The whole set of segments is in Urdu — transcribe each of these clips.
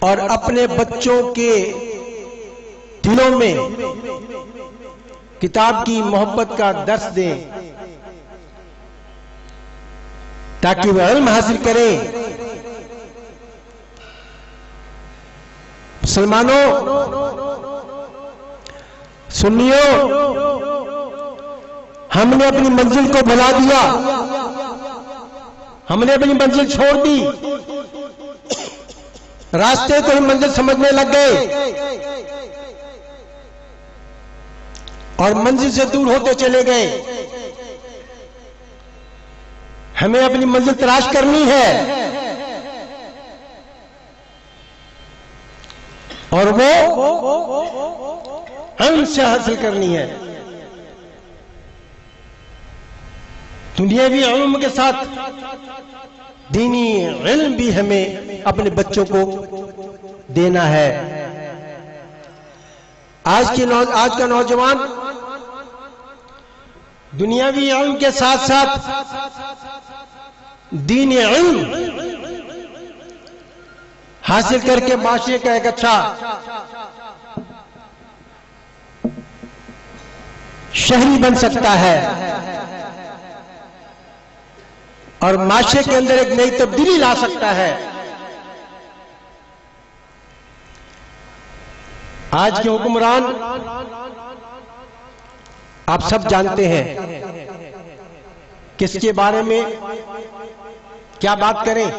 اور اپنے بچوں کے دلوں میں کتاب کی محبت کا درس دیں تاکہ وہ علم حاصل کریں۔ مسلمانوں، سنیوں، ہم نے اپنی منزل کو بھلا دیا، ہم نے اپنی منزل چھوڑ دی، راستے کو ہی منزل سمجھنے لگ گئے اور منزل سے دور ہوتے چلے گئے۔ ہمیں اپنی منزل تلاش کرنی ہے اور وہ علم سے حاصل کرنی ہے۔ دنیاوی علم کے ساتھ دینی علم بھی ہمیں اپنے بچوں کو دینا ہے۔ آج کا نوجوان دنیاوی علم کے ساتھ ساتھ دینی علم حاصل کر کے معاشرے کا ایک اچھا شہری بن سکتا ہے اور معاشرے کے اندر ایک نئی تبدیلی لا سکتا ہے۔ آج کے حکمران آپ سب جانتے ہیں، کس کے بارے میں کیا بات کریں،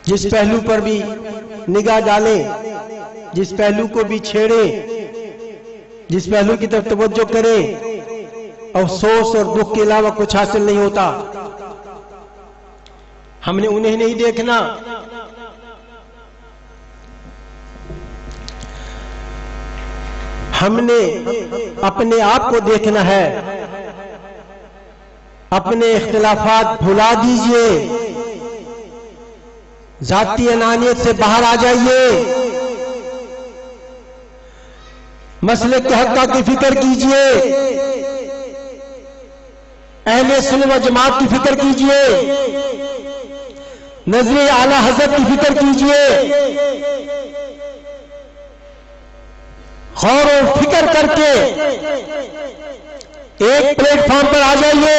جس پہلو پر بھی نگاہ ڈالیں، جس پہلو کو بھی چھیڑیں، جس پہلو کی طرف توجہ کریں، افسوس اور دکھ کے علاوہ کچھ حاصل نہیں ہوتا۔ ہم نے انہیں نہیں دیکھنا، ہم نے اپنے آپ کو دیکھنا ہے۔ اپنے اختلافات بھلا دیجئے، ذاتی انانیت سے باہر آ جائیے، مسئلے کے حق کی فکر کیجئے، اہل سنت و جماعت کی فکر کیجئے، نظریہ اعلی حضرت کی فکر کیجئے، غور و فکر کر کے ایک پلیٹ فارم پر آ جائیے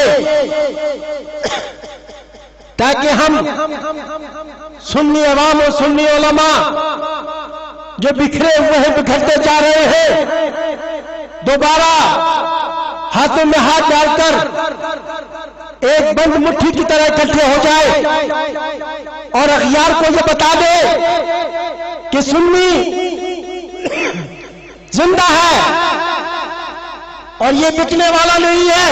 تاکہ ہم سنی عوام اور سنی علماء جو بکھرے ہوئے ہیں، بکھرتے جا رہے ہیں، دوبارہ ہاتھوں میں ہاتھ ڈال کر ایک بند مٹھی کی طرح اکٹھے ہو جائے اور اغیار کو یہ بتا دے کہ سنی زندہ ہے اور یہ بکنے والا نہیں ہے،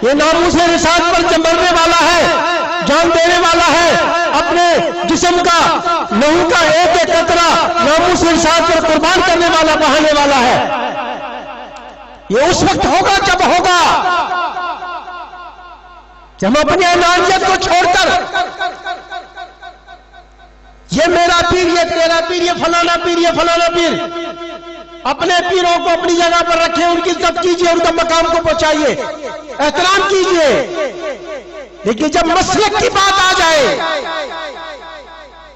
یہ ناموس رسالت پر مرنے والا ہے، جان دینے والا ہے، اپنے جسم کا لہو کا ایک ایک قطرہ ناموس رسالت پر قربان کرنے والا، بہانے والا ہے۔ یہ اس وقت ہوگا جب ہوگا جب ہم اپنی انانیت کو چھوڑ کر یہ میرا پیر، یہ تیرا پیر، یہ فلانا پیر، یہ فلانا پیر، اپنے پیروں کو اپنی جگہ پر رکھیں، ان کی عزت کیجئے، ان کا مقام کو پہنچائیے، احترام کیجئے، لیکن جب مسلک کی بات آ جائے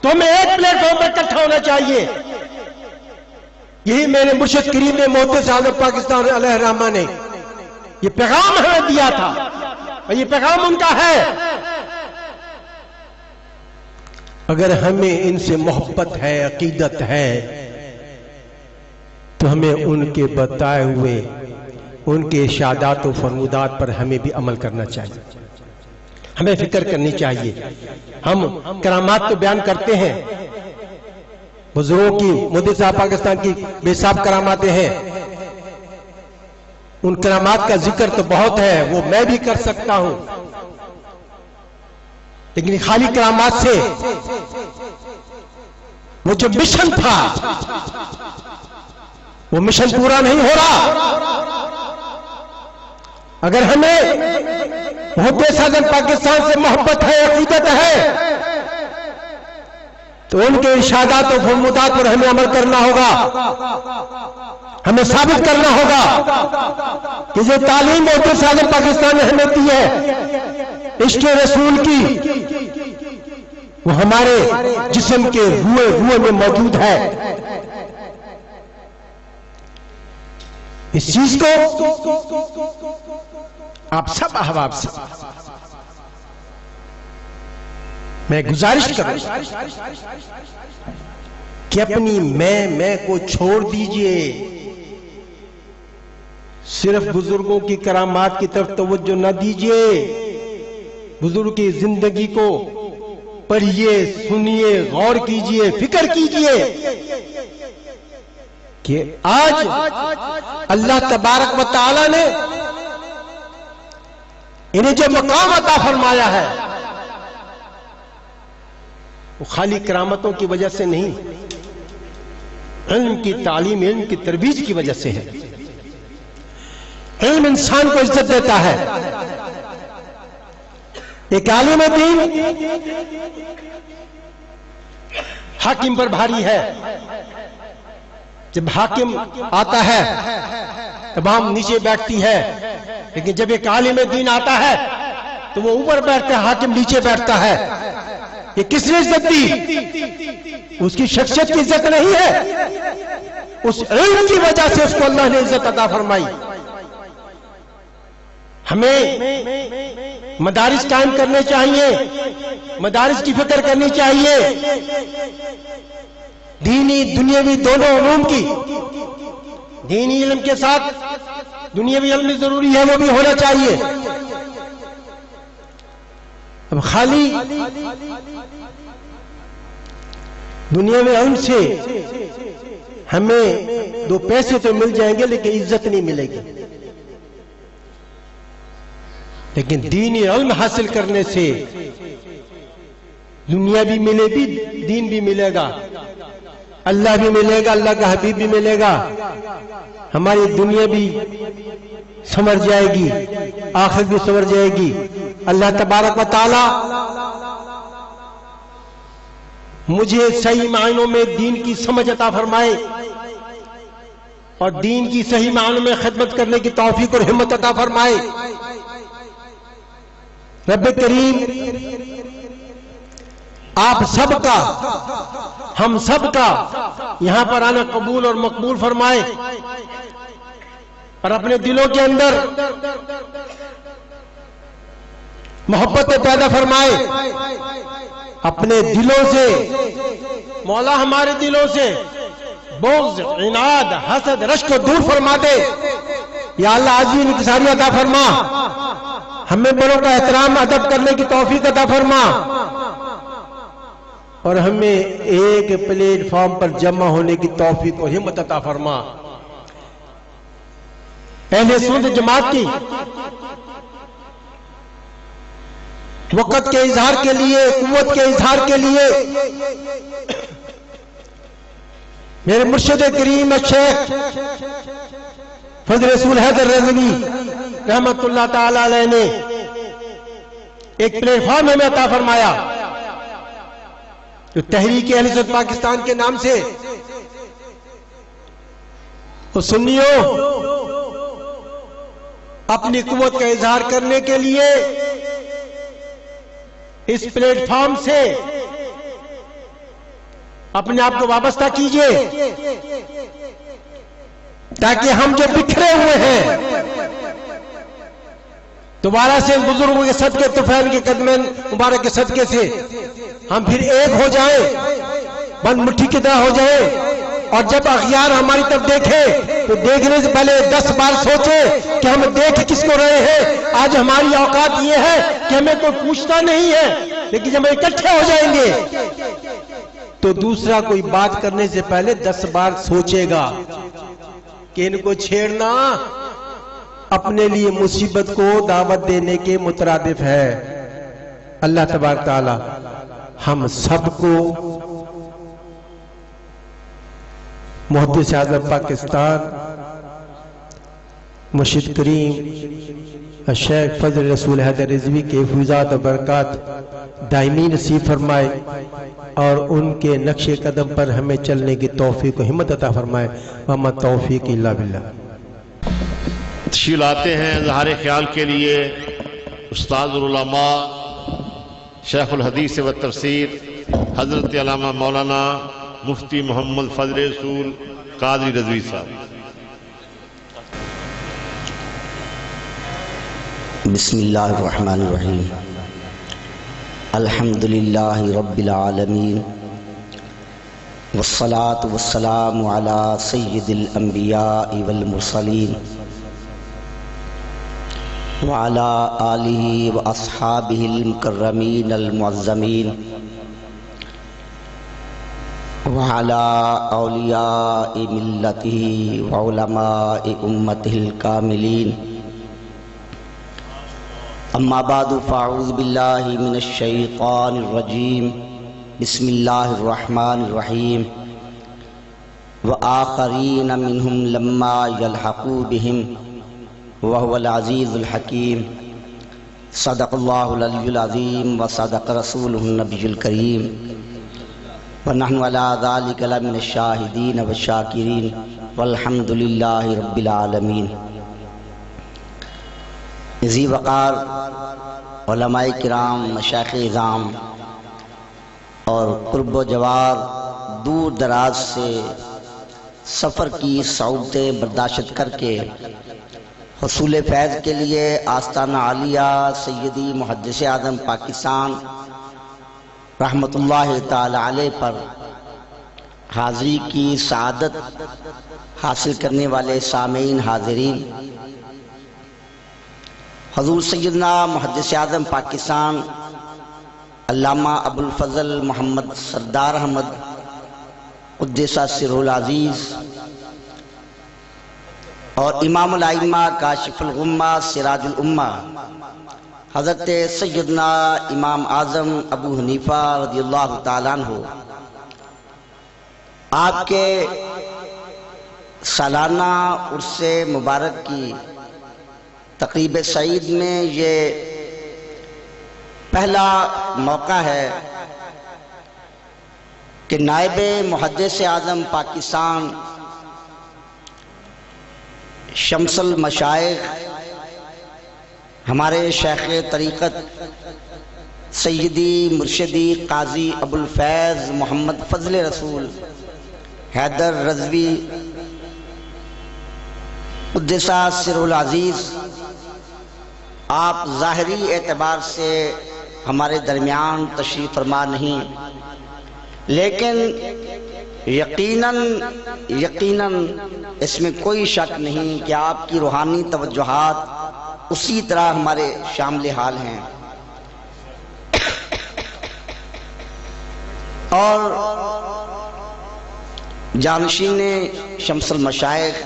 تو ہمیں ایک پلیٹ فارم پر اکٹھا ہونا چاہیے۔ یہی میرے مرشد کریم نے محترم اعظم پاکستان علیہ الرحمہ نے یہ پیغام ہمیں دیا تھا اور یہ پیغام ان کا ہے۔ اگر ہمیں ان سے محبت ہے، عقیدت ہے، تو ہمیں ان کے بتائے ہوئے ان کے ارشادات و فرمودات پر ہمیں بھی عمل کرنا چاہیے، ہمیں فکر کرنی چاہیے۔ ہم کرامات تو بیان کرتے ہیں، بزرگوں کی، مودی صاحب پاکستان کی بے حساب کراماتیں ہیں، ان کرامات کا ذکر تو بہت ہے، وہ میں بھی کر سکتا ہوں، لیکن خالی کرامات سے وہ جو مشن تھا وہ مشن پورا نہیں ہو رہا۔ اگر ہمیں محب صدر پاکستان سے محبت ہے، عقیدت ہے، تو ان کے ارشادات و فرمودات پر ہمیں عمل کرنا ہوگا، ہمیں ثابت کرنا ہوگا کہ جو تعلیم محب صدر پاکستان نے ہمیں دی ہے عشق رسول کی، وہ ہمارے جسم کے روئے میں موجود ہے. اس چیز کو آپ سب احباب سے میں گزارش کروں کہ اپنی میں کو چھوڑ دیجئے. صرف بزرگوں کی کرامات کی طرف توجہ نہ دیجئے. بزرگ کی زندگی کو پڑھیے، سنیے، غور کیجئے، فکر کیجئے کہ آج اللہ تبارک و تعالی نے انہیں جو مقام عطا فرمایا ہے وہ خالی کرامتوں کی وجہ سے نہیں، علم کی تعلیم، علم کی ترویج کی وجہ سے ہے. علم انسان کو عزت دیتا ہے. ایک عالم دین حاکم پر بھاری ہے. جب حاکم آتا ہے تب ہم نیچے بیٹھتی ہے، لیکن جب ایک عالم دین آتا ہے تو وہ اوپر بیٹھتا ہے، حاکم نیچے بیٹھتا ہے. یہ کس نے عزت دی؟ اس کی شخصیت کی عزت نہیں ہے، اس علم کی وجہ سے اس کو اللہ نے عزت عطا فرمائی. ہمیں مدارس قائم کرنے چاہیے، مدارس کی فکر کرنی چاہیے، دینی دنیاوی دونوں علوم کی. دینی علم کے ساتھ دنیاوی علم بھی ضروری ہے، وہ بھی ہونا چاہیے. اب خالی دنیاوی علم سے ہمیں 2 پیسے تو مل جائیں گے لیکن عزت نہیں ملے گی. لیکن دینی علم حاصل کرنے سے دنیا بھی ملے گی، دین بھی ملے گا، اللہ بھی ملے گا، اللہ کا حبیب بھی ملے گا. ہماری دنیا بھی سمر جائے گی، آخرت بھی سمر جائے گی. اللہ تبارک و تعالی مجھے صحیح معنوں میں دین کی سمجھ عطا فرمائے اور دین کی صحیح معنوں میں خدمت کرنے کی توفیق اور ہمت عطا فرمائے. رب کریم آپ سب کا، ہم سب کا یہاں پر آنا قبول اور مقبول فرمائے اور اپنے دلوں کے اندر محبت پیدا فرمائے. اپنے دلوں سے مولا ہمارے دلوں سے بغض، عناد، حسد، رشک کو دور فرما دے. یا اللہ عزیز انکساری عطا فرما، ہمیں بڑوں کا احترام ادب کرنے کی توفیق عطا فرما اور ہمیں ایک پلیٹ فارم پر جمع ہونے کی توفیق اور ہمت عطا فرما. اہل سنت جماعت کی وقت کے اظہار کے لیے، قوت کے اظہار کے لیے میرے مرشد کریم شیخ فضل رسول حیدر رضوی رحمت اللہ تعالی علیہ نے ایک پلیٹ فارم ہمیں عطا فرمایا جو تحریک اہل سنت پاکستان کے نام سے. وہ سنیوں اپنی قوت کا اظہار کرنے کے لیے اس پلیٹ فارم سے اپنے آپ کو وابستہ کیجئے تاکہ ہم جو بکھرے ہوئے ہیں دوبارہ سے بزرگوں کے صدقے، طفیل کے قدمین مبارک کے صدقے سے ہم پھر ایک ہو جائیں، بند مٹھی کی طرح ہو جائیں. اور جب اغیار ہماری طرف دیکھے تو دیکھنے سے پہلے 10 بار سوچے کہ ہم دیکھ کس کو رہے ہیں. آج ہماری اوقات یہ ہے کہ ہمیں کوئی پوچھتا نہیں ہے، لیکن جب ہم اکٹھے ہو جائیں گے تو دوسرا کوئی بات کرنے سے پہلے 10 بار سوچے گا کہ ان کو چھیڑنا اپنے لیے مصیبت کو دعوت دینے کے مترادف ہے. اللہ تبارک تعالی ہم سب کو محدث اعظم پاکستان مرشد کریم شیخ فضل رسول حیدر رضوی کے فیضات و برکات دائمی نصیب فرمائے اور ان کے نقش قدم پر ہمیں چلنے کی توفیق و ہمت عطا فرمائے. وما توفیق الا باللہ. تشریف لاتے ہیں اظہار خیال کے لیے استاد العلماء شیخ الحدیث و تفسیر حضرت علامہ مولانا مفتی محمد فضل رسول قادری رضوی صاحب۔ بسم اللہ الرحمن الرحیم۔ الحمدللہ رب العالمین والصلاة والسلام علی سید الانبیاء والمرسلین وعلى آلہ واصحابہ المکرمین المعظمین وعلى اولیاء ملتہ وعلماء امتہ الکاملین۔ اما بعد فاعوذ باللہ من الشیطان الرجیم۔ بسم اللہ الرحمن الرحیم۔ وآخرین منہم لما یلحقوا بہم وهو العزیز الحکیم۔ صدق اللہ العلی العظیم وصدق رسولہ النبی الکریم ونحن علی ذلک لمن الشاہدین والشاکرین والحمد للہ رب العالمین۔ ذی وقار علماء کرام، مشائخ اعظام اور قرب و جوار دور دراز سے سفر کی صعوبتیں برداشت کر کے حصول فیض کے لیے آستانہ عالیہ سیدی محدث اعظم پاکستان رحمت اللہ تعالی علیہ پر حاضری کی سعادت حاصل کرنے والے سامعین حاضرین، حضور سیدنا محدث اعظم پاکستان علامہ ابو الفضل محمد سردار احمد قدس سرہ العزیز اور امام الائمہ کاشف الغمہ سراج الامہ حضرت سیدنا امام اعظم ابو حنیفہ رضی اللہ تعالیٰ عنہ آپ کے سالانہ عرس مبارک کی تقریب سعید میں یہ پہلا موقع ہے کہ نائب محدث اعظم پاکستان شمس المشائخ ہمارے شیخ طریقت سیدی مرشدی قاضی ابو الفیض محمد فضل رسول حیدر رضوی قدس سرہ العزیز آپ ظاہری اعتبار سے ہمارے درمیان تشریف فرما نہیں، لیکن یقیناً اس میں کوئی شک نہیں کہ آپ کی روحانی توجہات اسی طرح ہمارے شامل حال ہیں۔ اور جانشین شمس المشائخ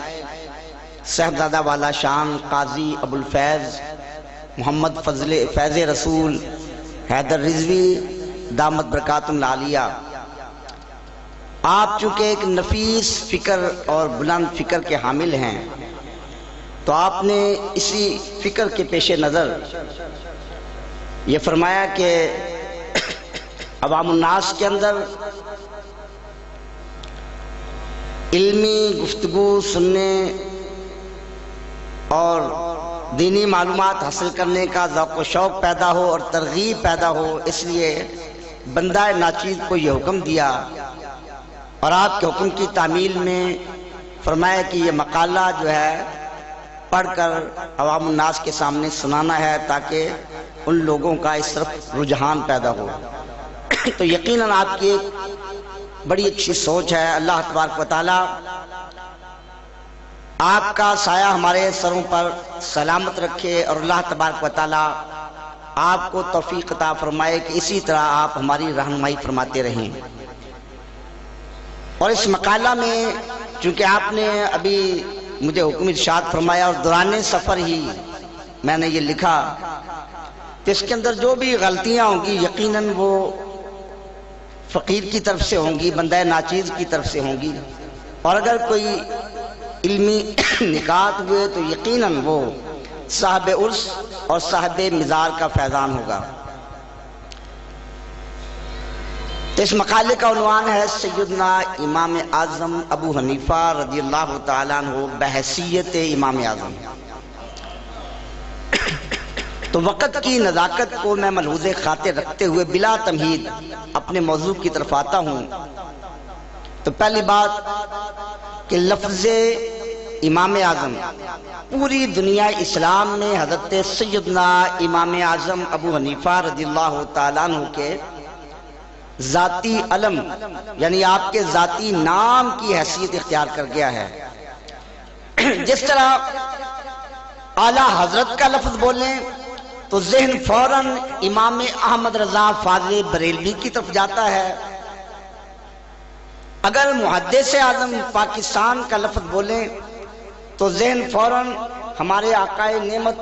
صاحبزادہ والا شان قاضی ابو الفیض محمد فیض رسول حیدر رضوی دامت برکاتہم العالیہ، آپ چونکہ ایک نفیس فکر اور بلند فکر کے حامل ہیں، تو آپ نے اسی فکر کے پیش نظر یہ فرمایا کہ عوام الناس کے اندر علمی گفتگو سننے اور دینی معلومات حاصل کرنے کا ذوق و شوق پیدا ہو اور ترغیب پیدا ہو، اس لیے بندہ ناچیز کو یہ حکم دیا اور آپ کے حکم کی تعمیل میں فرمایا کہ یہ مقالہ جو ہے پڑھ کر عوام الناس کے سامنے سنانا ہے تاکہ ان لوگوں کا اس طرف رجحان پیدا ہو۔ تو یقیناً آپ کی ایک بڑی اچھی سوچ ہے۔ اللہ تبارک و تعالی آپ کا سایہ ہمارے سروں پر سلامت رکھے اور اللہ تبارک و تعالی آپ کو توفیق عطا فرمائے کہ اسی طرح آپ ہماری رہنمائی فرماتے رہیں۔ اور اس مقالہ میں چونکہ آپ نے ابھی مجھے حکم ارشاد فرمایا اور دوران سفر ہی میں نے یہ لکھا، تو اس کے اندر جو بھی غلطیاں ہوں گی یقیناً وہ فقیر کی طرف سے ہوں گی، بندہ ناچیز کی طرف سے ہوں گی، اور اگر کوئی علمی نکات ہوئے تو یقیناً وہ صاحب عرس اور صاحب مزار کا فیضان ہوگا۔ تو اس مقالے کا عنوان ہے سیدنا امام اعظم ابو حنیفہ رضی اللہ تعالیٰ عنہ بحیثیت امام اعظم۔ تو وقت کی نزاکت کو میں ملحوظ خاطر رکھتے ہوئے بلا تمہید اپنے موضوع کی طرف آتا ہوں۔ تو پہلی بات کہ لفظ امام اعظم پوری دنیا اسلام میں حضرت سیدنا امام اعظم ابو حنیفہ رضی اللہ تعالیٰ عنہ کے ذاتی علم یعنی آپ کے ذاتی نام کی حیثیت اختیار کر گیا ہے۔ جس طرح اعلیٰ حضرت کا لفظ بولیں تو ذہن فوراً امام احمد رضا فاضل بریلوی کی طرف جاتا ہے۔ اگر محدث اعظم پاکستان کا لفظ بولیں تو ذہن فوراً ہمارے آقائے نعمت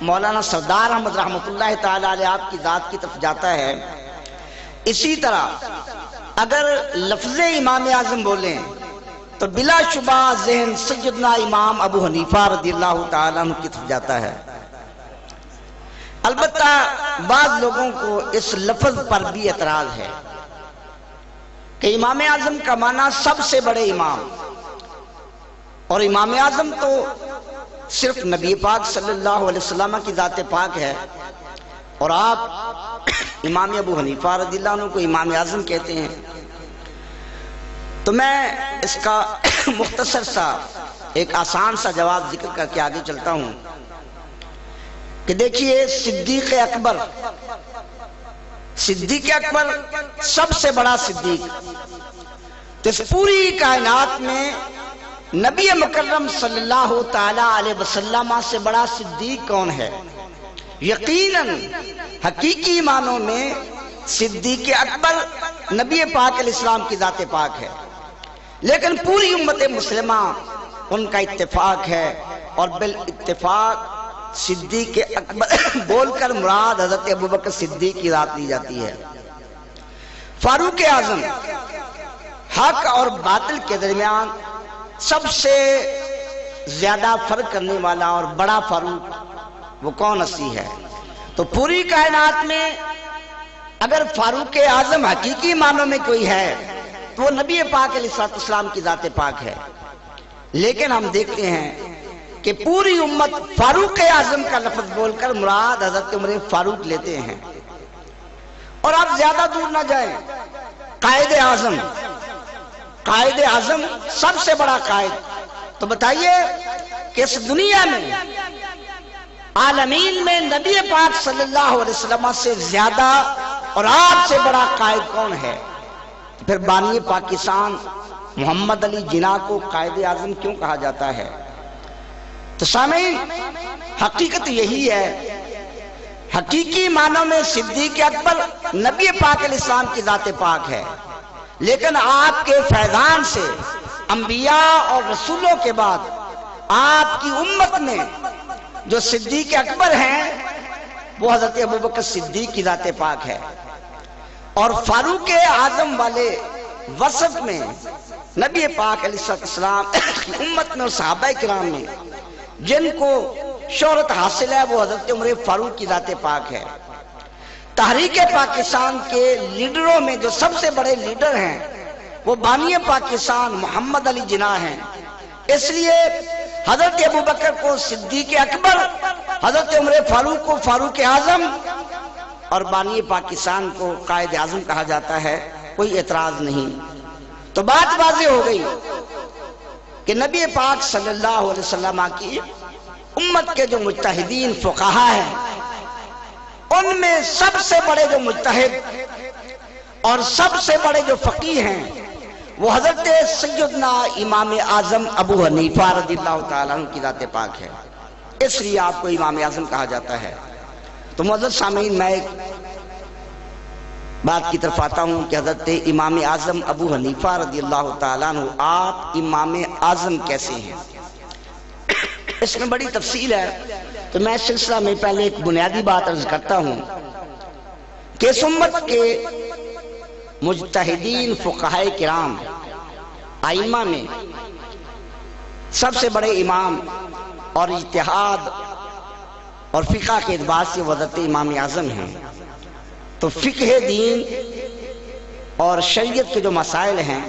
مولانا سردار احمد رحمۃ اللہ تعالی علیہ آپ کی ذات کی طرف جاتا ہے۔ اسی طرح اگر لفظ امام اعظم بولیں تو بلا شبہ ذہن سیدنا امام ابو حنیفہ رضی اللہ تعالیٰ عنہ کی طرف جاتا ہے۔ البتہ بعض لوگوں کو اس لفظ پر بھی اعتراض ہے کہ امام اعظم کا معنی سب سے بڑے امام، اور امام اعظم تو صرف نبی پاک صلی اللہ علیہ وسلم کی ذات پاک ہے، اور آپ امام ابو حنیفہ رضی اللہ عنہ کو امام اعظم کہتے ہیں۔ تو میں اس کا مختصر سا ایک آسان سا جواب ذکر کر کے آگے چلتا ہوں کہ دیکھیے صدیق اکبر سب سے بڑا صدیق، تو اس پوری کائنات میں نبی مکرم صلی اللہ تعالی علیہ وسلم سے بڑا صدیق کون ہے؟ یقیناً حقیقی معنوں میں صدیق اکبر نبی پاک علیہ السلام کی ذات پاک ہے، لیکن پوری امت مسلمہ ان کا اتفاق ہے، اور بالاتفاق صدیق اکبر بول کر مراد حضرت ابوبکر صدیق کی ذات لی جاتی ہے۔ فاروق اعظم حق اور باطل کے درمیان سب سے زیادہ فرق کرنے والا اور بڑا فاروق وہ کون ہستی ہے؟ تو پوری کائنات میں اگر فاروق اعظم حقیقی معنوں میں کوئی ہے تو وہ نبی پاک علیہ السلام کی ذات پاک ہے، لیکن ہم دیکھتے ہیں کہ پوری امت فاروق اعظم کا لفظ بول کر مراد حضرت عمر فاروق لیتے ہیں۔ اور آپ زیادہ دور نہ جائیں، قائد اعظم سب سے بڑا قائد، تو بتائیے کہ اس دنیا میں عالمین میں نبی پاک صلی اللہ علیہ وسلم سے زیادہ اور آپ سے بڑا قائد کون ہے؟ پھر بانی پاکستان محمد علی جناح کو قائد اعظم کیوں کہا جاتا ہے؟ تو سامعین، حقیقت یہی ہے، حقیقی معنوں میں صدیق اکبر نبی پاک علیہ السلام کی ذات پاک ہے، لیکن آپ کے فیضان سے انبیاء اور رسولوں کے بعد آپ کی امت میں جو صدیق اکبر ہیں وہ حضرت ابوبکر صدیق کی ذات پاک ہے۔ اور فاروق اعظم والے وصف میں نبی پاک علیہ السلام کی امت میں اور صحابہ کرام میں جن کو شہرت حاصل ہے وہ حضرت عمر فاروق کی ذات پاک ہے۔ تحریک پاکستان کے لیڈروں میں جو سب سے بڑے لیڈر ہیں وہ بانی پاکستان محمد علی جناح ہیں، اس لیے حضرت ابوبکر کو صدیق اکبر، حضرت عمر فاروق کو فاروق اعظم اور بانی پاکستان کو قائد اعظم کہا جاتا ہے، کوئی اعتراض نہیں۔ تو بات واضح ہو گئی کہ نبی پاک صلی اللہ علیہ وسلم کی امت کے جو مجتہدین فقہا ہیں ان میں سب سے بڑے جو مجتہد اور سب سے بڑے جو فقیہ ہیں وہ حضرت سیدنا امام اعظم ابو حنیفہ رضی اللہ تعالیٰ عنہ کی ذات پاک ہے، اس لیے آپ کو امام اعظم کہا جاتا ہے۔ تو معزز سامعین، میں ایک بات کی طرف آتا ہوں کہ حضرت امام اعظم ابو حنیفہ رضی اللہ تعالیٰ عنہ آپ امام اعظم کیسے ہیں؟ اس میں بڑی تفصیل ہے، تو میں اس سلسلہ میں پہلے ایک بنیادی بات عرض کرتا ہوں کہ اس امت کے مجتہدین فقہائے کرام ائمہ میں سب سے بڑے امام اور اجتہاد اور فقہ کے اعتبار سے حضرت امام اعظم ہیں۔ تو فقہ دین اور شریعت کے جو مسائل ہیں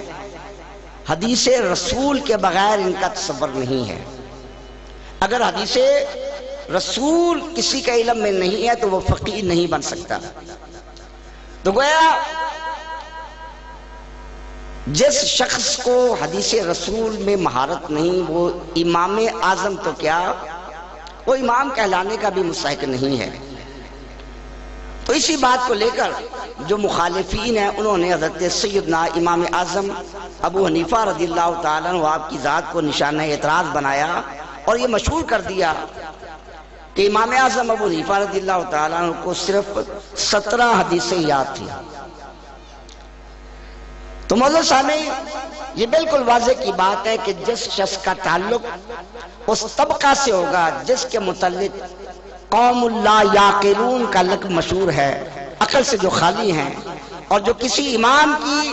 حدیث رسول کے بغیر ان کا تصور نہیں ہے۔ اگر حدیث رسول کسی کا علم میں نہیں ہے تو وہ فقیہ نہیں بن سکتا. تو گویا جس شخص کو حدیث رسول میں مہارت نہیں وہ امام اعظم تو کیا وہ امام کہلانے کا بھی مستحق نہیں ہے. تو اسی بات کو لے کر جو مخالفین ہیں انہوں نے حضرت سیدنا امام اعظم ابو حنیفہ رضی اللہ تعالیٰ عنہ آپ کی ذات کو نشانہ اعتراض بنایا اور یہ مشہور کر دیا کہ امام اعظم ابو حنیفہ رضی اللہ تعالیٰ عنہ کو صرف 17 حدیثیں یاد تھی. تو معزز سامعین یہ بالکل واضح کی بات ہے کہ جس شخص کا تعلق اس طبقہ سے ہوگا جس کے متعلق قوم لا یعقلون کا لقب مشہور ہے، عقل سے جو خالی ہیں اور جو کسی امام کی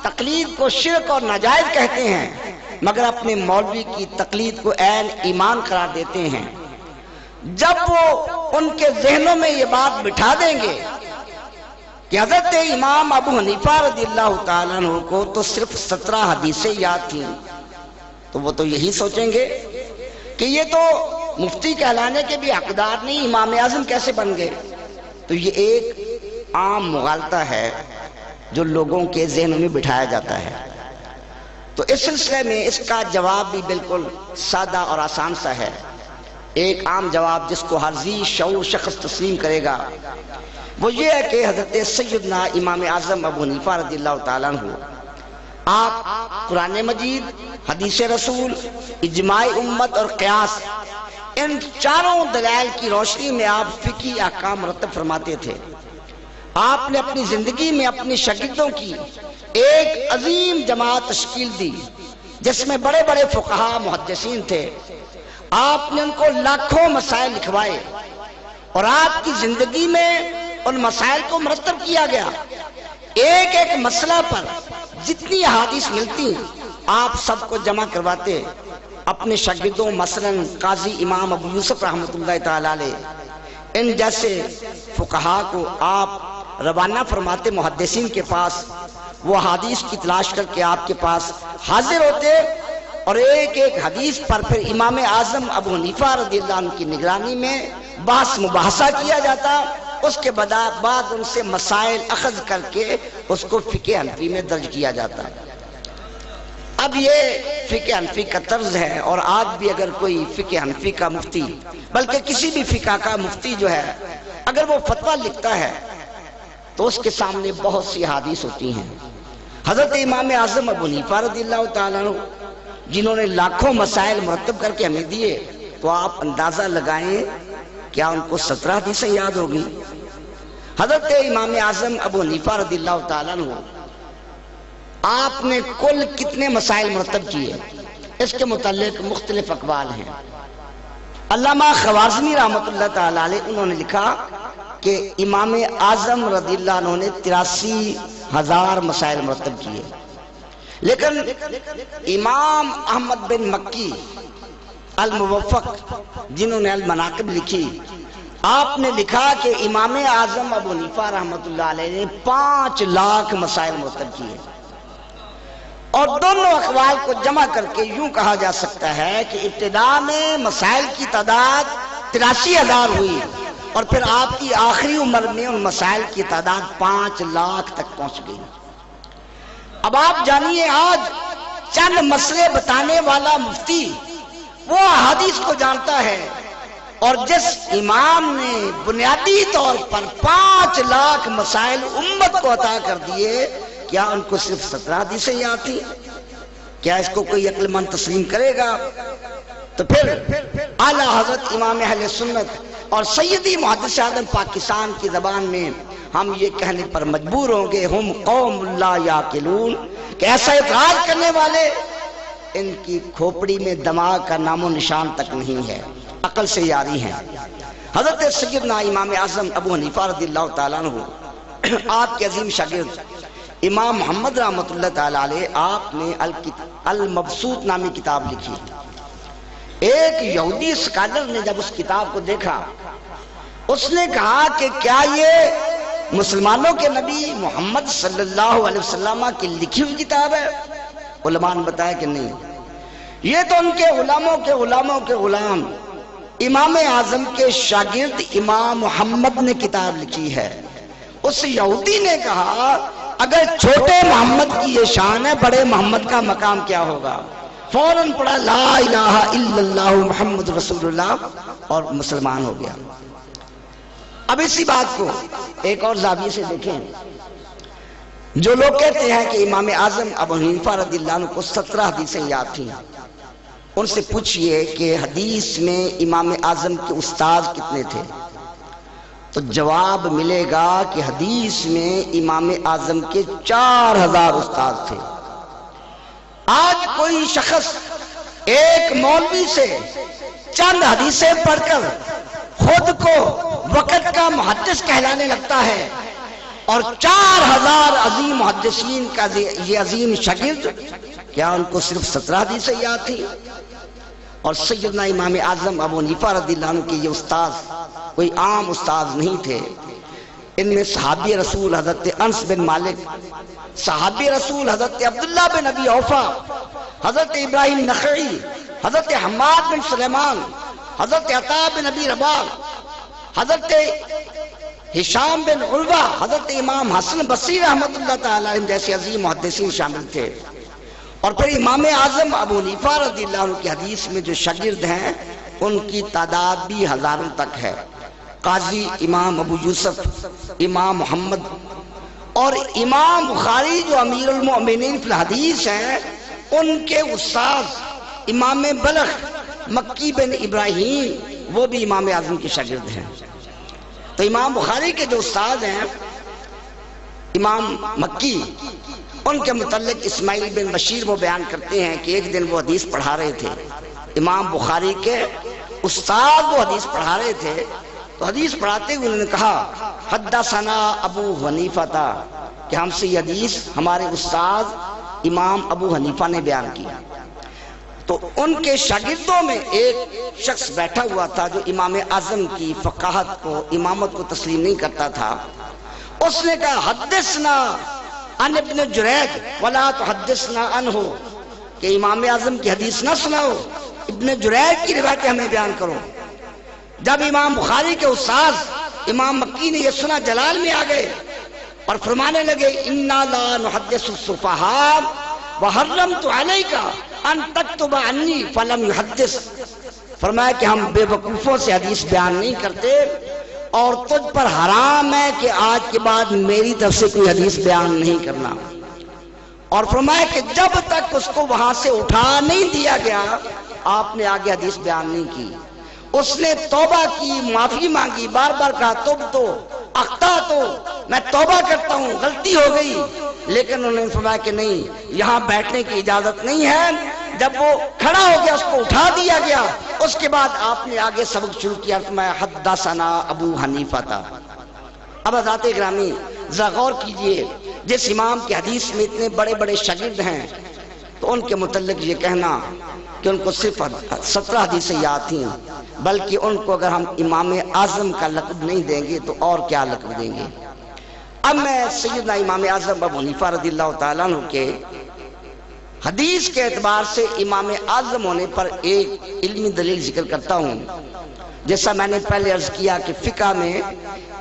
تقلید کو شرک اور ناجائز کہتے ہیں مگر اپنے مولوی کی تقلید کو عین ایمان قرار دیتے ہیں، جب وہ ان کے ذہنوں میں یہ بات بٹھا دیں گے کہ حضرت امام ابو حنیفہ رضی اللہ تعالیٰ عنہ کو تو صرف 17 حدیثیں یاد تھیں، تو وہ تو یہی سوچیں گے کہ یہ تو مفتی کہلانے کے بھی حقدار نہیں، امام اعظم کیسے بن گئے. تو یہ ایک عام مغالطہ ہے جو لوگوں کے ذہنوں میں بٹھایا جاتا ہے. تو اس سلسلے میں اس کا جواب بھی بالکل سادہ اور آسان سا ہے. ایک عام جواب جس کو ہر ذی شعور شخص تسلیم کرے گا وہ یہ ہے کہ حضرت سیدنا امام اعظم ابو حنیفہ رضی اللہ تعالیٰ عنہ آپ قرآن مجید، حدیث رسول، اجماع امت اور قیاس ان چاروں دلائل کی روشنی میں آپ فقہی احکام مرتب فرماتے تھے. آپ نے اپنی زندگی میں اپنے شاگردوں کی ایک عظیم جماعت تشکیل دی جس میں بڑے بڑے فقہا محدثین تھے. آپ نے ان کو لاکھوں مسائل لکھوائے اور آپ کی زندگی میں ان مسائل کو مرتب کیا گیا. ایک ایک مسئلہ پر جتنی احادیث ملتی آپ سب کو جمع کرواتے. اپنے شاگردوں مثلا قاضی امام ابو یوسف رحمۃ اللہ تعالی علیہ ان جیسے فقہا کو آپ روانہ فرماتے محدثین کے پاس. وہ حدیث کی تلاش کر کے آپ کے پاس حاضر ہوتے اور ایک ایک حدیث پر پھر امام اعظم ابو حنیفہ رضی اللہ عنہ کی نگرانی میں بحث مباحثہ کیا جاتا. اس کے بعد ان سے مسائل اخذ کر کے اس کو فقہ حنفی میں درج کیا جاتا. اب یہ فقہ حنفی کا طرز ہے اور آج بھی اگر کوئی فقہ حنفی کا مفتی بلکہ کسی بھی فقہ کا مفتی جو ہے اگر وہ فتویٰ لکھتا ہے تو اس کے سامنے بہت سی حدیث ہوتی ہیں. حضرت امام اعظم ابو حنیفہ رضی اللہ تعالیٰ عنہ جنہوں نے لاکھوں مسائل مرتب کر کے ہمیں دیے تو آپ اندازہ لگائیں کیا ان کو 17 حدیثیں یاد ہوگی؟ حضرت امام اعظم ابو حنیفہ رضی اللہ تعالیٰ عنہ آپ نے کل کتنے مسائل مرتب کیے اس کے متعلق مختلف اقوال ہیں. علامہ خوازمی رحمۃ اللہ تعالی علیہ انہوں نے لکھا کہ امام اعظم رضی اللہ عنہ نے 83,000 مسائل مرتب کیے. لیکن امام احمد بن مکی الموفق جنہوں نے المناقب لکھی آپ نے لکھا کہ امام اعظم ابو حنیفہ رحمۃ اللہ علیہ نے 5 لاکھ مسائل مرتب کیے. اور دونوں اقوال کو جمع کر کے یوں کہا جا سکتا ہے کہ ابتدا میں مسائل کی تعداد 83,000 ہوئی اور پھر آپ کی آخری عمر میں ان مسائل کی تعداد 5 لاکھ تک پہنچ گئی. اب آپ جانیے آج چند مسئلے بتانے والا مفتی وہ احادیث کو جانتا ہے اور جس امام نے بنیادی طور پر 5 لاکھ مسائل امت کو عطا کر دیے کیا ان کو صرف 17 حدیثیں یاد تھی؟ کیا اس کو کوئی عقل مند تسلیم کرے گا؟ تو پھر اعلیٰ حضرت امام اہل سنت اور سیدی محدث اعظم پاکستان کی زبان میں ہم یہ کہنے پر مجبور ہوں گے ہم قوم لا یعقلون کہ ایسا اعتراض کرنے والے ان کی کھوپڑی میں دماغ کا نام و نشان تک نہیں ہے، عقل سے یاری ہیں. حضرت سیدنا امام اعظم ابو حنیفہ رضی اللہ تعالیٰ عنہ آپ کے عظیم شاگرد امام محمد رحمۃ اللہ تعالیٰ علیہ آپ نے المبسوط نامی کتاب لکھی. ایک یہودی اسکالر نے جب اس کتاب کو دیکھا اس نے کہا کہ کیا یہ مسلمانوں کے نبی محمد صلی اللہ علیہ وسلم کی لکھی ہوئی کتاب ہے؟ علماء نے بتایا کہ نہیں، یہ تو ان کے غلاموں کے غلاموں کے غلام امام اعظم کے شاگرد امام محمد نے کتاب لکھی ہے. اس یہودی نے کہا اگر چھوٹے محمد کی یہ شان ہے، بڑے محمد کا مقام کیا ہوگا؟ فوراً پڑھا لا الہ الا اللہ محمد رسول اللہ اور مسلمان ہو گیا. اب اسی بات کو ایک اور زاویے سے دیکھیں. جو لوگ کہتے ہیں کہ امام اعظم ابو حنیفہ رضی اللہ عنہ کو 17 حدیثیں یاد تھیں، ان سے پوچھئے کہ حدیث میں امام اعظم کے استاد کتنے تھے، تو جواب ملے گا کہ حدیث میں امام اعظم کے 4000 استاد تھے. آج کوئی شخص ایک مولوی سے چند حدیثیں پڑھ کر خود کو وقت کا محدث کہلانے لگتا ہے، اور 4000 عظیم محدثین کا یہ عظیم شاگرد، کیا ان کو صرف 17 حدیثیں یاد تھی؟ اور سیدنا امام اعظم ابو حنیفہ رضی اللہ عنہ کے یہ استاد کوئی عام استاد نہیں تھے. ان میں صحابی رسول حضرت انس بن مالک، صحابی رسول حضرت عبداللہ بن ابی اوفا، حضرت ابراہیم نخعی، حضرت حماد بن سلیمان، حضرت عطا بن ابی رباح، حضرت ہشام بن عروہ، حضرت امام حسن بصری رحمۃ اللہ تعالیٰ عنہ جیسے عظیم محدثین شامل تھے. اور پھر امام اعظم ابو حنیفہ رضی اللہ عنہ کی حدیث میں جو شاگرد ہیں ان کی تعداد بھی ہزاروں تک ہے. قاضی امام ابو یوسف، امام محمد اور امام بخاری جو امیر المؤمنین فی الحدیث ہیں، ان کے استاد امام بلخ مکی بن ابراہیم وہ بھی امام اعظم کے شاگرد ہیں. تو امام بخاری کے جو استاد ہیں امام مکی، ان کے متعلق اسماعیل بن بشیر وہ بیان کرتے ہیں کہ ایک دن وہ حدیث پڑھا رہے تھے. امام بخاری کے استاد وہ حدیث پڑھا رہے تھے، تو حدیث پڑھاتے ہوئے انہوں نے کہا حدثنا ابو حنیفہ تھا، کہ ہم سے یہ حدیث ہمارے استاد امام ابو حنیفہ نے بیان کی. تو ان کے شاگردوں میں ایک شخص بیٹھا ہوا تھا جو امام اعظم کی فقاہت کو، امامت کو تسلیم نہیں کرتا تھا. اس نے کہا حدثنا عن ابن جریج ولا تحدثنا عنہ، کہ امام اعظم کی حدیث نہ سناؤ، ابن جریج کی روایتیں ہمیں بیان کرو. جب امام بخاری کے استاد امام مکی نے یہ سنا، جلال میں آ گئے اور فرمانے لگے انا لا نحدث السفہاء وحرمت علیک ان تکتب عنی فلم یحدث. فرمایا کہ ہم بے وقوفوں سے حدیث بیان نہیں کرتے، اور تجھ پر حرام ہے کہ آج کے بعد میری طرف سے کوئی حدیث بیان نہیں کرنا. اور فرمایا کہ جب تک اس کو وہاں سے اٹھا نہیں دیا گیا آپ نے آگے حدیث بیان نہیں کی. اس نے توبہ کی، معافی مانگی، بار بار کہا توب تو اخطا تو، میں توبہ کرتا ہوں، غلطی ہو گئی. لیکن انہوں نے فرمایا کہ نہیں، یہاں بیٹھنے کی اجازت نہیں ہے. جب وہ کھڑا ہو گیا اس کو اٹھا دیا گیا. اس کے بعد آپ نے آگے سبق شروع کیا، فرمایا حدثنا ابو حنیفہ تھا. اب حضرات گرامی ذرا غور کیجئے، جس امام کی حدیث میں اتنے بڑے بڑے شاگرد ہیں، تو ان کے متعلق یہ کہنا کہ ان کو صرف 17 حدیثیں یاد تھیں، بلکہ ان کو اگر ہم امام اعظم کا لقب نہیں دیں گے تو اور کیا لقب دیں گے. اب میں سیدنا امام اعظم ابو حنیفہ رضی اللہ تعالیٰ عنہ کے حدیث کے اعتبار سے امام اعظم ہونے پر ایک علمی دلیل ذکر کرتا ہوں. جیسا میں نے پہلے عرض کیا کہ فقہ میں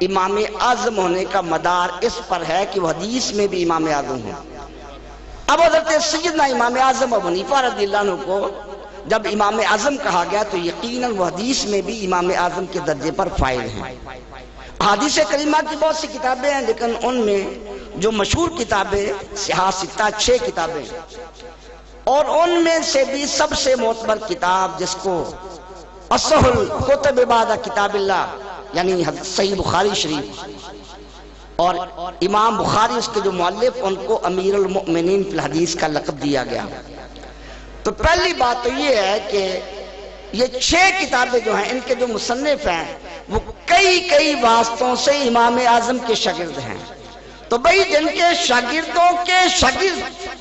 امام اعظم ہونے کا مدار اس پر ہے کہ وہ حدیث میں بھی امام اعظم ہوں. اب حضرت سیدنا امام اعظم ابو حنیفہ رضی اللہ عنہ کو جب امام اعظم کہا گیا تو یقیناً وہ حدیث میں بھی امام اعظم کے درجے پر فائل ہیں. حدیث کریمہ کی بہت سی کتابیں ہیں، لیکن ان میں جو مشہور کتابیں سیاہ ستہ 6 کتابیں، اور ان میں سے بھی سب سے معتبر کتاب جس کو اصح الکتب بعد کتاب اللہ یعنی صحیح بخاری شریف، اور امام بخاری اس کے جو مؤلف ان کو امیر المؤمنین فی الحدیث کا لقب دیا گیا. تو پہلی بات تو یہ ہے کہ یہ 6 کتابیں جو ہیں ان کے جو مصنف ہیں وہ کئی واسطوں سے امام اعظم کے شاگرد ہیں. تو بھئی جن کے شاگردوں کے شاگرد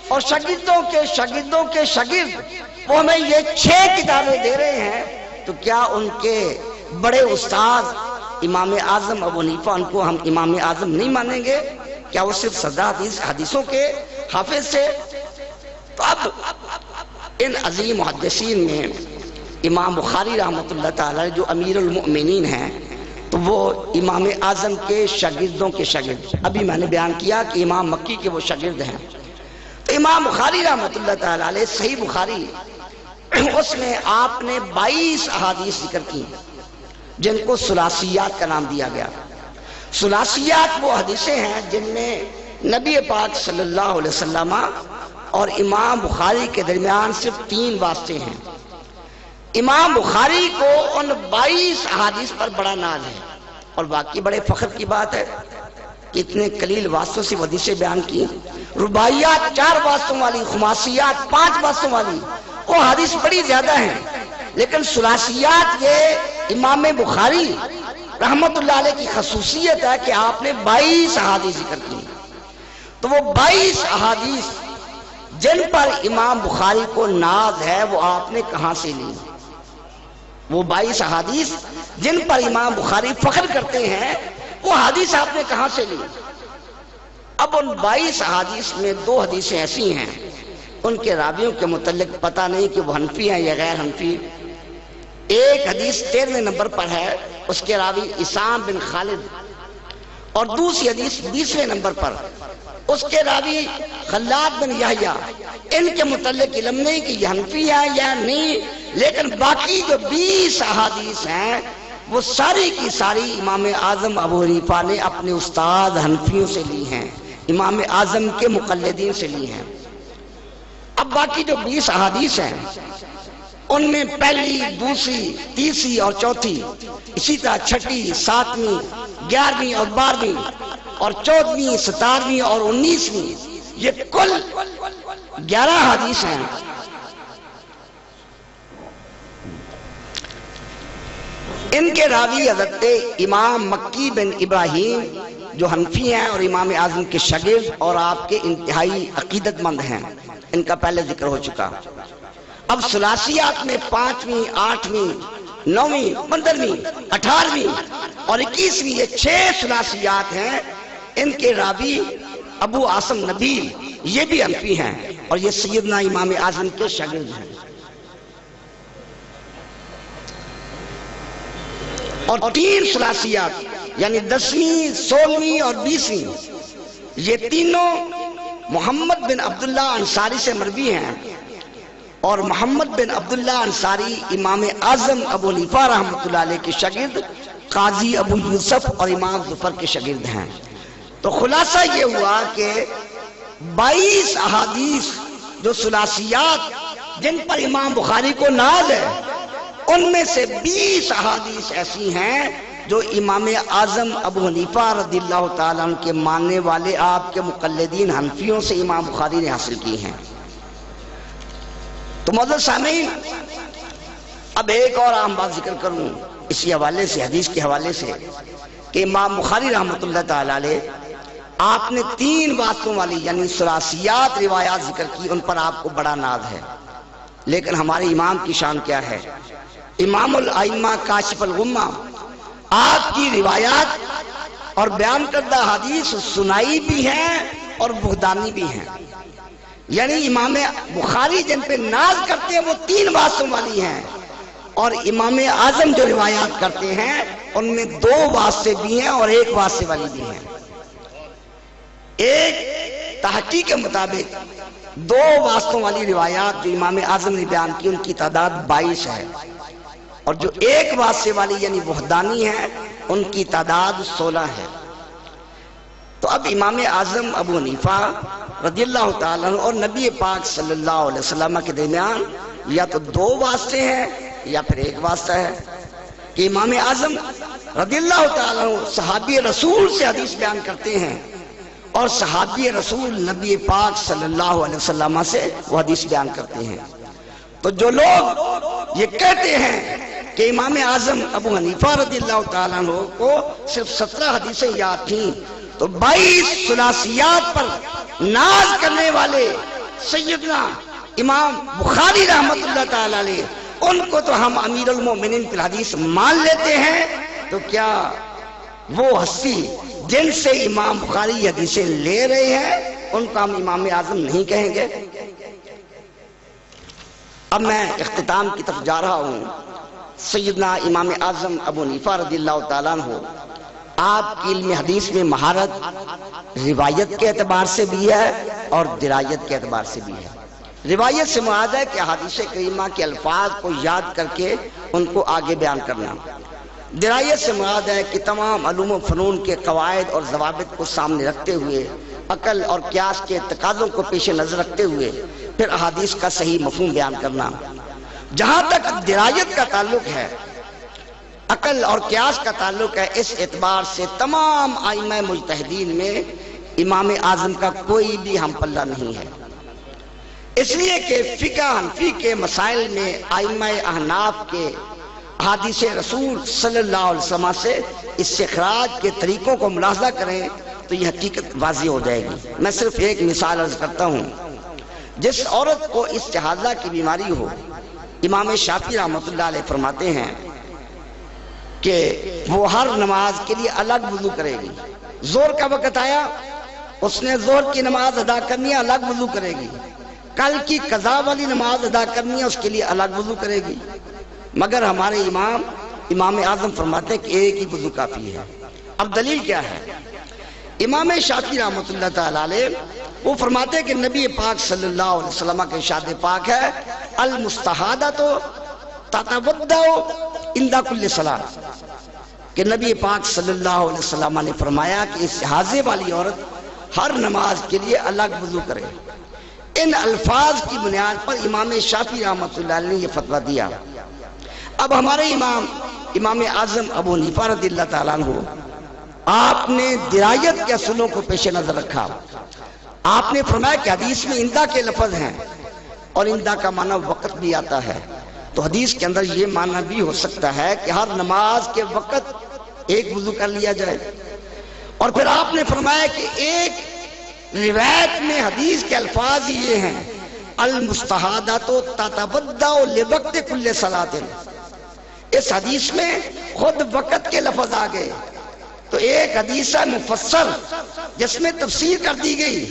اور شاگردوں کے شاگردوں کے شاگرد وہ ہمیں یہ 6 کتابیں دے رہے ہیں، تو کیا ان کے بڑے استاد امام اعظم ابو حنیفہ ان کو ہم امام اعظم نہیں مانیں گے؟ کیا وہ صرف 17 حدیثوں کے حافظ سے؟ تو اب ان عظیم محدثین میں امام بخاری رحمۃ اللہ تعالی جو امیر المؤمنین ہیں تو وہ امام اعظم کے شاگردوں کے شاگرد، ابھی میں نے بیان کیا کہ امام مکی کے وہ شاگرد ہیں۔ تو امام بخاری رحمۃ اللہ تعالی علیہ صحیح بخاری اس میں آپ نے 22 احادیث ذکر کی جن کو ثلاثیات کا نام دیا گیا۔ ثلاثیات وہ حدیثیں ہیں جن میں نبی پاک صلی اللہ علیہ وسلم اور امام بخاری کے درمیان صرف 3 واسطے ہیں۔ امام بخاری کو ان 22 احادیث پر بڑا ناز ہے، اور باقی بڑے فخر کی بات ہے کہ اتنے قلیل واسطوں سے حدیثیں بیان کی۔ رباعیات 4 واسطوں والی، خماسیات 5 واسطوں والی، وہ حدیث بڑی زیادہ ہیں، لیکن ثلاثیات یہ امام بخاری رحمت اللہ علیہ کی خصوصیت ہے کہ آپ نے 22 احادیث ذکر کی۔ تو وہ 22 احادیث جن پر امام بخاری کو ناز ہے وہ آپ نے کہاں سے لی؟ وہ 22 احادیث جن پر امام بخاری فخر کرتے ہیں وہ حدیث آپ نے کہاں سے لی؟ اب ان 22 احادیث میں 2 حدیثیں ایسی ہیں ان کے راویوں کے متعلق پتہ نہیں کہ وہ حنفی ہیں یا غیر حنفی۔ ایک حدیث 13ویں نمبر پر ہے، اس کے راوی اسام بن خالد، اور دوسری حدیث 20ویں نمبر پر، اس کے راوی خلاد بن یحییٰ۔ ان کے متعلق علم نہیں کہ یہ حنفی ہے یا نہیں، لیکن باقی جو 20 احادیث ہیں وہ ساری کی ساری امام اعظم ابو حنیفہ نے اپنے استاد حنفیوں سے لی ہیں، امام اعظم کے مقلدین سے لی ہیں۔ اب باقی جو 20 احادیث ہیں ان میں پہلی، دوسری، تیسری اور چوتھی، اسی طرح چھٹی، 7ویں، 11ویں اور 12ویں اور 14ویں، 17ویں اور 19ویں، یہ کل 11 حدیث ہیں۔ ان کے راوی حضرت امام مکی بن ابراہیم جو حنفی ہیں اور امام اعظم کے شاگرد اور آپ کے انتہائی عقیدت مند ہیں، ان کا پہلے ذکر ہو چکا۔ اب ثلاثیات میں 5ویں، 8ویں، 9ویں، 15ویں، 18ویں اور 21ویں، یہ 6 ثلاثیات ہیں۔ ان کے راوی ابو عاصم نبیل یہ بھی حنفی ہیں اور یہ سیدنا امام اعظم کے شاگرد ہیں۔ اور 3 ثلاثیات یعنی 10ویں، 16ویں اور 20ویں، یہ تینوں محمد بن عبداللہ انصاری سے مروی ہیں، اور محمد بن عبداللہ انصاری امام اعظم ابو حنیفہ رحمۃ اللہ علیہ کے شاگرد، قاضی ابو یوسف اور امام ظفر کے شاگرد ہیں۔ تو خلاصہ یہ ہوا کہ 22 احادیث جو ثلاثیات جن پر امام بخاری کو ناز ہے، ان میں سے 20 احادیث ایسی ہیں جو امام اعظم ابو حنیفہ رضی اللہ تعالیٰ عنہ کے ماننے والے آپ کے مقلدین حنفیوں سے امام بخاری نے حاصل کی ہیں۔ تو معزز سامعین، اب ایک اور عام بات ذکر کروں اسی حوالے سے، حدیث کے حوالے سے، کہ امام بخاری رحمۃ اللہ تعالی علیہ آپ نے 3 واسطوں والی یعنی ثلاثیات روایات ذکر کی، ان پر آپ کو بڑا ناز ہے، لیکن ہمارے امام کی شان کیا ہے؟ امام الائمہ کاشف الغمہ آپ کی روایات اور بیان کردہ حدیث سنائی بھی ہیں اور بہدانی بھی ہیں، یعنی امام بخاری جن پہ ناز کرتے ہیں وہ 3 واسطوں والی ہیں، اور امام اعظم جو روایات کرتے ہیں ان میں 2 واسطے بھی ہیں اور 1 واسطے والی بھی ہیں۔ ایک تحقیق کے مطابق 2 واسطوں والی روایات جو امام اعظم نے بیان کی ان کی تعداد 22 ہے، اور جو 1 واسطے والی یعنی وحدانی ہے ان کی تعداد 16 ہے۔ تو اب امام اعظم ابو حنیفہ رضی اللہ تعالیٰ عنہ اور نبی پاک صلی اللہ علیہ وسلم کے درمیان یا تو 2 واسطے ہیں یا پھر 1 واسطہ ہے، کہ امام اعظم رضی اللہ تعالیٰ عنہ صحابی رسول سے حدیث بیان کرتے ہیں اور صحابی رسول نبی پاک صلی اللہ علیہ وسلم سے وہ حدیث بیان کرتے ہیں۔ تو جو لوگ یہ کہتے ہیں کہ امام اعظم ابو حنیفہ رضی اللہ تعالیٰ عنہ کو صرف 17 حدیثیں یاد تھیں، تو 22 ثلاثیات پر ناز کرنے والے سیدنا امام بخاری رحمت اللہ تعالیٰ علیہ ان کو تو ہم امیر المومنین فی الحدیث مان لیتے ہیں، تو کیا وہ ہستی جن سے امام بخاری حدیثیں لے رہے ہیں ان کو ہم امام اعظم نہیں کہیں گے؟ اب میں اختتام کی طرف جا رہا ہوں۔ سیدنا امام اعظم ابو حنیفہ رضی اللہ تعالیٰ عنہ، آپ کی علم حدیث میں مہارت روایت کے اعتبار سے بھی ہے اور درایت کے اعتبار سے بھی ہے۔ روایت سے مراد ہے کہ احادیث کریمہ کے الفاظ کو یاد کر کے ان کو آگے بیان کرنا۔ درایت سے مراد ہے کہ تمام علوم و فنون کے قواعد اور ضوابط کو سامنے رکھتے ہوئے، عقل اور قیاس کے تقاضوں کو پیش نظر رکھتے ہوئے پھر احادیث کا صحیح مفہوم بیان کرنا۔ جہاں تک درایت کا تعلق ہے، عقل اور قیاس کا تعلق ہے، اس اعتبار سے تمام ائمہ مجتہدین میں امام اعظم کا کوئی بھی ہم پلہ نہیں ہے، اس لیے کہ فقہ حنفی کے مسائل میں ائمہ احناف کے احادیث رسول صلی اللہ علیہ وسلم سے استخراج کے طریقوں کو ملاحظہ کریں تو یہ حقیقت واضح ہو جائے گی۔ میں صرف ایک مثال عرض کرتا ہوں۔ جس عورت کو استحاضہ کی بیماری ہو، امام شافعی رحمۃ اللہ علیہ فرماتے ہیں کہ وہ ہر نماز کے لیے الگ وضو کرے گی۔ زور کا وقت آیا، اس نے زور کی نماز ادا کرنی ہے، الگ وضو کرے گی۔ کل کی قضا والی نماز ادا کرنی ہے، اس کے لیے الگ وضو کرے گی۔ مگر ہمارے امام اعظم فرماتے ہیں کہ ایک ہی وضو کافی ہے۔ اب دلیل کیا ہے؟ امام شافعی رحمۃ اللہ تعالی علیہ وہ فرماتے ہیں کہ نبی پاک صلی اللہ علیہ وسلم کے ارشاد پاک ہے، المستحاضۃ تتودع عند کل صلاۃ، کہ نبی پاک صلی اللہ علیہ وسلم نے فرمایا کہ استحاضے والی عورت ہر نماز کے لیے الگ وضو کرے۔ ان الفاظ کی بنیاد پر امام شافعی رحمۃ اللہ علیہ نے یہ فتویٰ دیا۔ اب ہمارے امام اعظم ابو حنیفہ رضی اللہ تعالیٰ عنہ، آپ نے درایت کے اصولوں کو پیش نظر رکھا۔ آپ نے فرمایا کہ حدیث میں اندہ کے لفظ ہیں اور اندہ کا معنی وقت بھی آتا ہے، تو حدیث کے اندر یہ معنی بھی ہو سکتا ہے کہ ہر نماز کے وقت ایک وضو کر لیا جائے۔ اور پھر آپ نے فرمایا کہ ایک روایت میں حدیث کے الفاظ یہ ہیں، المستحاضۃ تتودع لوقت کل صلاۃ۔ اس حدیث میں خود وقت کے لفظ آ گئے، تو ایک حدیث ہے مفسر جس میں تفسیر کر دی گئی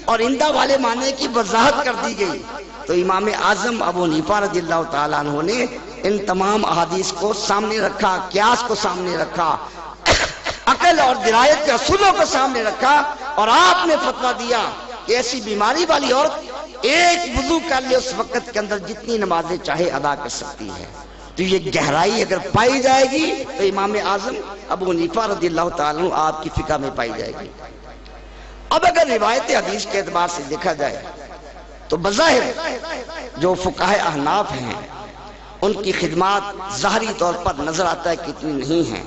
اور اندہ والے معنی کی وضاحت کر دی گئی۔ تو امام اعظم ابو حنیفہ رضی اللہ تعالیٰ عنہ نے ان تمام احادیث کو سامنے رکھا، قیاس کو سامنے رکھا، عقل اور درایت کے اصولوں کو سامنے رکھا، اور آپ نے فتویٰ دیا کہ ایسی بیماری والی عورت ایک وضو کر لے، اس وقت کے اندر جتنی نمازیں چاہے ادا کر سکتی ہے۔ تو یہ گہرائی اگر پائی جائے گی تو امام اعظم ابو حنیفہ رضی اللہ تعالیٰ عنہ آپ کی فقہ میں پائی جائے گی۔ اب اگر روایت حدیث کے اعتبار سے دیکھا جائے تو بظاہر جو فقہاء احناف ہیں ان کی خدمات ظاہری طور پر نظر آتا ہے کہ اتنی نہیں ہیں،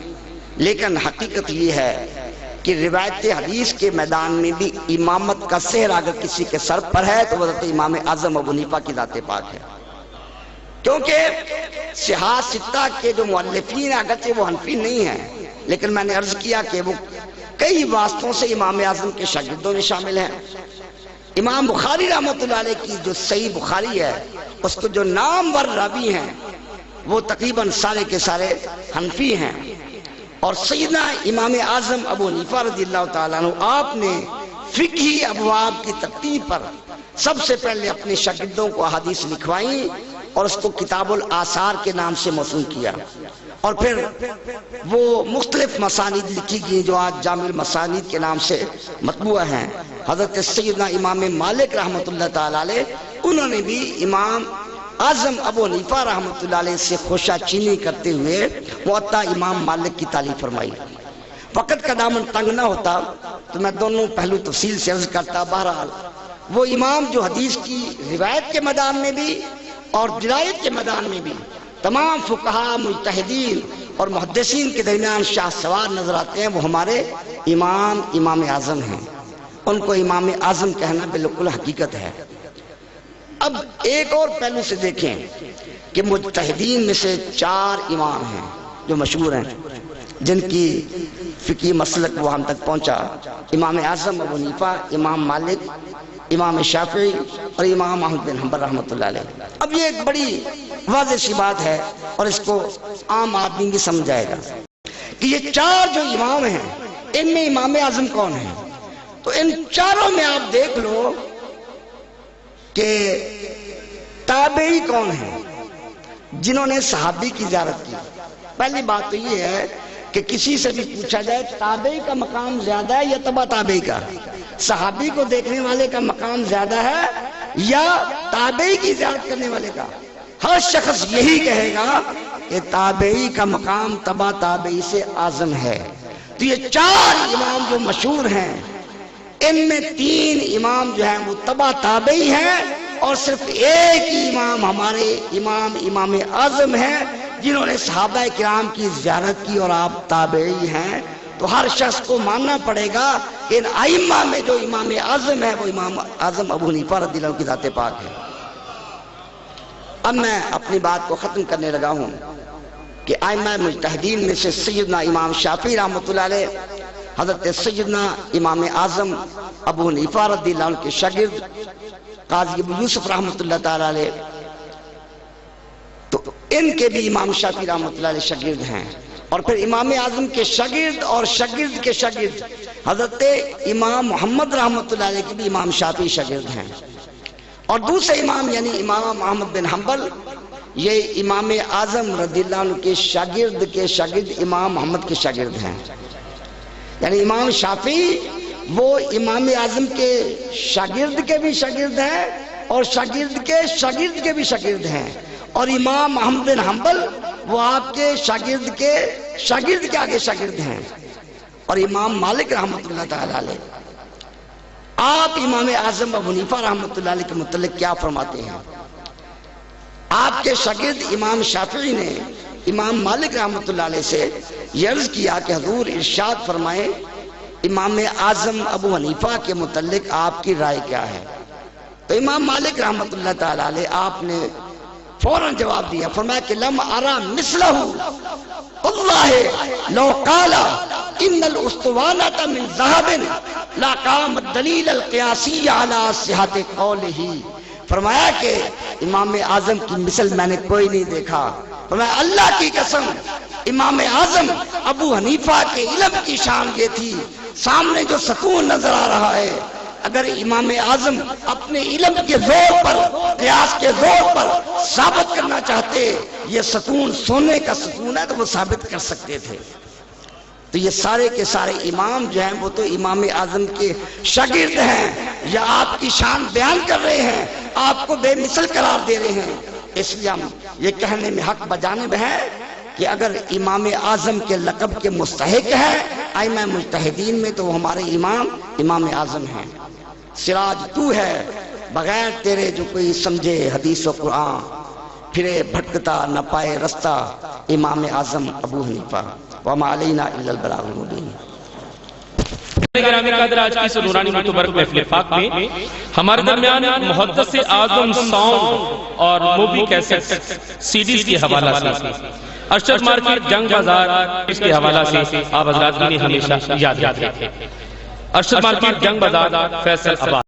لیکن حقیقت یہ ہے کہ روایت حدیث کے میدان میں بھی امامت کا سہرا اگر کسی کے سر پر ہے تو وہ حضرت امام اعظم ابو حنیفہ کی ذات پاک ہے، کیونکہ صحاح ستہ کے جو مؤلفین ہیں اگرچہ وہ حنفی نہیں ہیں، لیکن میں نے عرض کیا کہ وہ کئی واسطوں سے امام اعظم کے شاگردوں میں شامل ہیں۔ امام بخاری رحمۃ اللہ علیہ کی جو صحیح بخاری ہے، اس کو جو نامور راوی ہیں وہ تقریباً سارے کے سارے حنفی ہیں، اور سیدنا امام اعظم ابو حنیفہ رضی اللہ تعالیٰ عنہ آپ نے فقہی ابواب کی ترتیب پر سب سے پہلے اپنے شاگردوں کو احادیث لکھوائیں اور اس کو کتاب الآثار کے نام سے موسوم کیا، اور پھر وہ مختلف مسانید لکھی گئی جو آج جامع المسانید کے نام سے مطبوع ہیں۔ حضرت سیدنا امام مالک رحمۃ اللہ تعالیٰ علیہ، انہوں نے بھی امام اعظم ابو حنیفہ رحمۃ اللہ علیہ سے خوشہ چینی کرتے ہوئے موطا امام مالک کی تعلیف فرمائی۔ وقت کا دامن تنگ نہ ہوتا تو میں دونوں پہلو تفصیل سے عرض کرتا۔ بہرحال وہ امام جو حدیث کی روایت کے میدان میں بھی اور درایت کے میدان میں بھی تمام فقہاء، مجتہدین اور محدثین کے درمیان شاہ سوار نظر آتے ہیں، وہ ہمارے امام اعظم ہیں۔ ان کو امام اعظم کہنا بالکل حقیقت ہے۔ اب ایک اور پہلو سے دیکھیں کہ مجتہدین میں سے 4 امام ہیں جو مشہور ہیں، جن کی فقہی مسلک وہ ہم تک پہنچا: امام اعظم ابو حنیفہ، امام مالک، امام شافعی اور امام احمد بن حنبل رحمۃ اللہ علیہ۔ اب یہ ایک بڑی واضح سی بات ہے اور اس کو عام آدمی بھی سمجھ جائے گا کہ یہ 4 جو امام ہیں ان میں امام اعظم کون ہیں؟ تو ان چاروں میں آپ دیکھ لو کہ تابعی کون ہیں جنہوں نے صحابی کی زیارت کی؟ پہلی بات تو یہ ہے کہ کسی سے بھی پوچھا جائے تابعی کا مقام زیادہ ہے یا تبع تابعی کا، صحابی کو دیکھنے والے کا مقام زیادہ ہے یا تابعی کی زیارت کرنے والے کا؟ ہر شخص یہی کہے گا کہ تابعی کا مقام تبع تابعی سے اعظم ہے۔ تو یہ 4 امام جو مشہور ہیں، ان میں 3 امام جو ہیں وہ تبع تابعی ہیں، اور صرف ایک ہی امام ہمارے امام اعظم ہیں جنہوں نے صحابہ کرام کی زیارت کی، اور آپ تابعی ہیں۔ تو ہر شخص کو ماننا پڑے گا ان ائمہ میں جو امام اعظم ہے وہ امام اعظم ابو حنیفہ رضی اللہ عنہ کی ذات پاک ہے۔ اب میں اپنی بات کو ختم کرنے لگا ہوں کہ ائمہ مجتہدین میں سے سیدنا امام شافعی رحمۃ اللہ علیہ، حضرت سیدنا امام اعظم ابو حنیفہ رضی اللہ عنہ کے شاگرد قاضی ابو یوسف رحمۃ اللہ تعالی علیہ، تو ان کے بھی امام شافعی رحمۃ اللہ علیہ شاگرد ہیں، اور پھر امام اعظم کے شاگرد اور شاگرد کے شاگرد حضرت امام محمد رحمۃ اللہ علیہ کے بھی امام شافعی شاگرد ہیں، اور دوسرے امام یعنی امام احمد بن حنبل یہ امام اعظم رضی اللہ عنہ کے شاگرد امام محمد کے شاگرد ہیں۔ یعنی امام شافعی وہ امام اعظم کے شاگرد کے بھی شاگرد ہیں اور شاگرد کے بھی شاگرد ہیں، اور امام احمد بن حنبل وہ آپ کے شاگرد کے آگے شاگرد ہیں، اور امام مالک رحمۃ اللہ تعالی علیہ، آپ امام اعظم ابو حنیفہ رحمۃ اللہ علیہ کے متعلق کیا فرماتے ہیں؟ آپ کے شاگرد امام شافعی نے امام مالک رحمۃ اللہ علیہ سے یہ عرض کیا کہ حضور ارشاد فرمائیں امام اعظم ابو حنیفہ کے متعلق آپ کی رائے کیا ہے؟ تو امام مالک رحمۃ اللہ تعالی علیہ آپ نے فوراً جواب دیا، فرمایا کہ لم ارا مثلہ اللہ لو قال ان الاسطوانۃ من ذهب لا قام الدلیل القیاسی علی صحت قولہ۔ فرمایا کہ امام اعظم کی مثل میں نے کوئی نہیں دیکھا، فرمایا اللہ کی قسم امام اعظم ابو حنیفہ کے علم کی شان یہ تھی، سامنے جو ستون نظر آ رہا ہے، اگر امام اعظم اپنے علم کے زور پر، قیاس کے زور پر ثابت کرنا چاہتے یہ ستون سونے کا ستون ہے تو وہ ثابت کر سکتے تھے۔ تو یہ سارے کے سارے امام جو ہیں وہ تو امام اعظم کے شاگرد ہیں، یا آپ کی شان بیان کر رہے ہیں، آپ کو بے مثل قرار دے رہے ہیں۔ اس لیے ہم یہ کہنے میں حق بجانب ہے کہ اگر امام اعظم کے لقب کے مستحق ہیں ائمہ مجتہدین میں تو وہ ہمارے امام اعظم ہیں۔ سراج تو ہے بغیر تیرے جو کوئی سمجھے حدیث و قرآن، پھرے بھٹکتا نہ پائے رستہ امام اعظم ابو حنیفہ، وما علینا الا البلاغ المبین۔ گرامی قدر، آج کی اس نورانی متبرک محفل پاک میں ہمارے درمیان محدث اعظم ساؤنڈ اور مووی کیسٹ سیڈیز کے حوالہ سے، ارشد مارکیٹ جنگ بازار اس کے حوالہ سے آپ حضرات بھی ہمیشہ یاد رکھیں۔ ارشد مارکیٹ جنگ بازار فیصل آباد۔